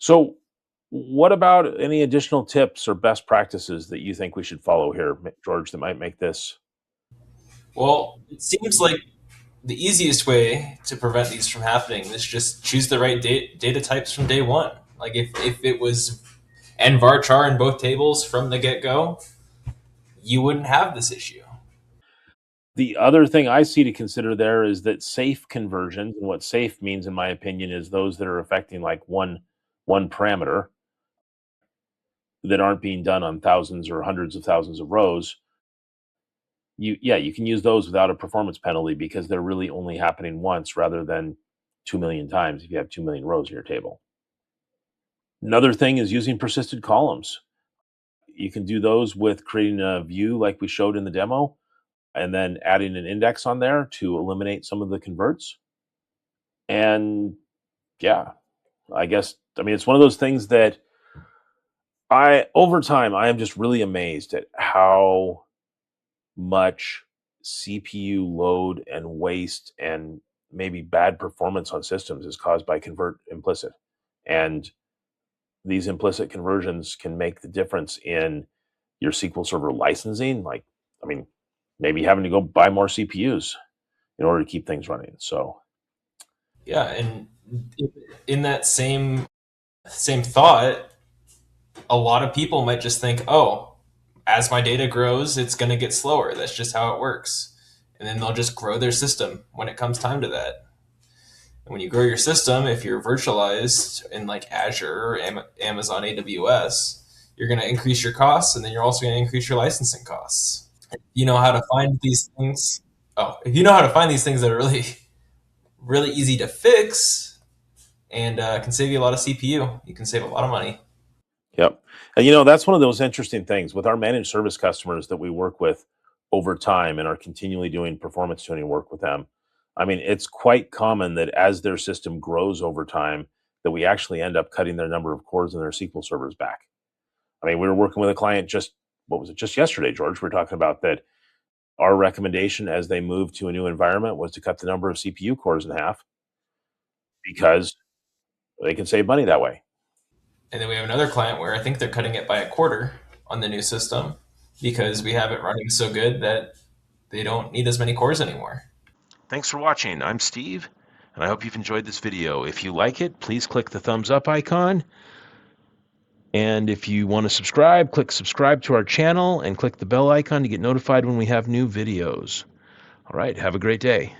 So, what about any additional tips or best practices that you think we should follow here, George, that might make this? Well, it seems like the easiest way to prevent these from happening is just choose the right data types from day one. Like if it was n varchar in both tables from the get go, you wouldn't have this issue. The other thing I see to consider there is that safe conversions, and what safe means, in my opinion, is those that are affecting like one parameter that aren't being done on thousands or hundreds of thousands of rows. You can use those without a performance penalty because they're really only happening once rather than 2 million times if you have 2 million rows in your table. Another thing is using persisted columns. You can do those with creating a view like we showed in the demo, and then adding an index on there to eliminate some of the converts. And yeah, I mean, it's one of those things that over time, I am just really amazed at how much CPU load and waste and maybe bad performance on systems is caused by convert implicit. And these implicit conversions can make the difference in your SQL Server licensing. Like, I mean, maybe having to go buy more CPUs in order to keep things running. So, Yeah, and in that same thought, a lot of people might just think, "Oh, as my data grows, it's going to get slower. That's just how it works." And then they'll just grow their system when it comes time to that. And when you grow your system, if you're virtualized in like Azure or Amazon AWS, you're going to increase your costs, and then you're also going to increase your licensing costs. You know how to find these things. Oh, if you know how to find these things that are really easy to fix and can save you a lot of CPU, you can save a lot of money. yep. And that's one of those interesting things with our managed service customers that we work with over time and are continually doing performance tuning work with them. I mean, it's quite common that as their system grows over time, that we actually end up cutting their number of cores in their SQL servers back. I mean, we were working with a client what was it, just yesterday, George? We were talking about that our recommendation as they moved to a new environment was to cut the number of CPU cores in half because they can save money that way. And then we have another client where I think they're cutting it by a quarter on the new system because we have it running so good that they don't need as many cores anymore. Thanks for watching. I'm Steve, and I hope you've enjoyed this video. If you like it, please click the thumbs up icon. And if you want to subscribe, click subscribe to our channel and click the bell icon to get notified when we have new videos. All right, have a great day.